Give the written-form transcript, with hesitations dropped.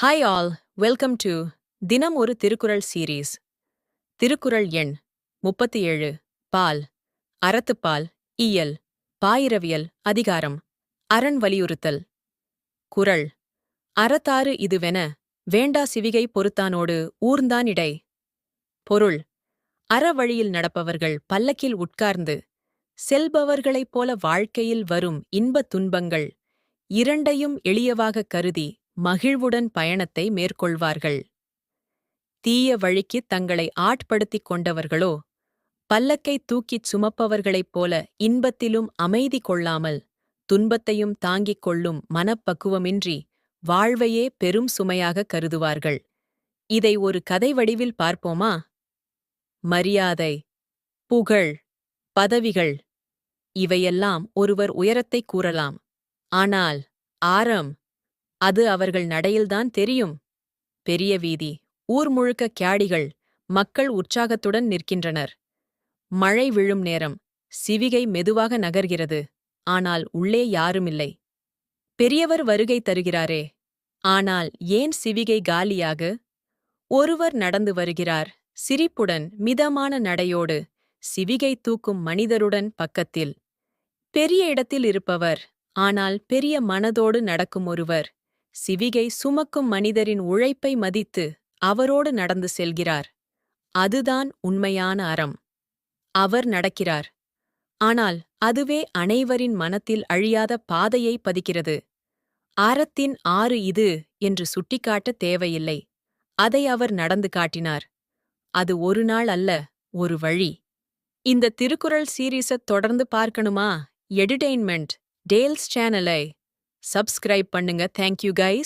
Hi all, welcome to தினம் ஒரு Thirukkural series. Thirukkural எண் 37. பால், அறத்துப்பால், இயல், பாயிரவியல், அதிகாரம், அரண் வலியுறுத்தல். குறள். அறத்தாறு இதுவென, வேண்டா சிவிகை பொறுத்தானோடு ஊர்ந்தான் இடை. பொருள். அறவழியில் நடப்பவர்கள் பல்லக்கில் உட்கார்ந்து செல்பவர்களைப் போல வாழ்க்கையில் வரும் இன்பத் துன்பங்கள் இரண்டையும் எளியவாகக் கருதி மகிழ்வுடன் பயணத்தை மேற்கொள்வார்கள். தீய வழிக்குத் தங்களை ஆட்படுத்திக் கொண்டவர்களோ பல்லக்கைத் தூக்கிச் சுமப்பவர்களைப் போல இன்பத்திலும் அமைதி கொள்ளாமல் துன்பத்தையும் தாங்கிக் கொள்ளும் மனப்பக்குவமின்றி வாழ்வையே பெரும் சுமையாகக் கருதுவார்கள். இதை ஒரு கதை வடிவில் பார்ப்போமா? மரியாதை, புகழ், பதவிகள் இவையெல்லாம் ஒருவர் உயரத்தைக் கூறலாம். ஆனால் ஆரம், அது அவர்கள் நடையில்தான் தெரியும். பெரிய வீதி, ஊர் முழுக்க கியாடிகள், மக்கள் உற்சாகத்துடன் நிற்கின்றனர். மழை விழும் நேரம், சிவிகை மெதுவாக நகர்கிறது. ஆனால் உள்ளே யாருமில்லை. பெரியவர் வருகை தருகிறாரே, ஆனால் ஏன் சிவிகை காலியாக? ஒருவர் நடந்து வருகிறார், சிரிப்புடன், மிதமான நடையோடு, சிவிகை தூக்கும் மனிதருடன் பக்கத்தில். பெரிய இடத்தில் இருப்பவர், ஆனால் பெரிய மனதோடு நடக்கும் ஒருவர், சிவிகை சுமக்கும் மனிதரின் உழைப்பை மதித்து அவரோடு நடந்து செல்கிறார். அதுதான் உண்மையான அறம். அவர் நடக்கிறார். ஆனால் அதுவே அனைவரின் மனத்தில் அழியாத பாதையை பதிக்கிறது. அறத்தின் ஆறு இது என்று சுட்டிக்காட்ட தேவையில்லை. அதை அவர் நடந்து காட்டினார். அது ஒரு நாள் அல்ல, ஒரு வழி. இந்த திருக்குறள் சீரீஸத் தொடர்ந்து பார்க்கணுமா? எடிடெயின்மெண்ட் டேல்ஸ் சேனலை சப்ஸ்கிரைப் பண்ணுங்க. Thank you guys.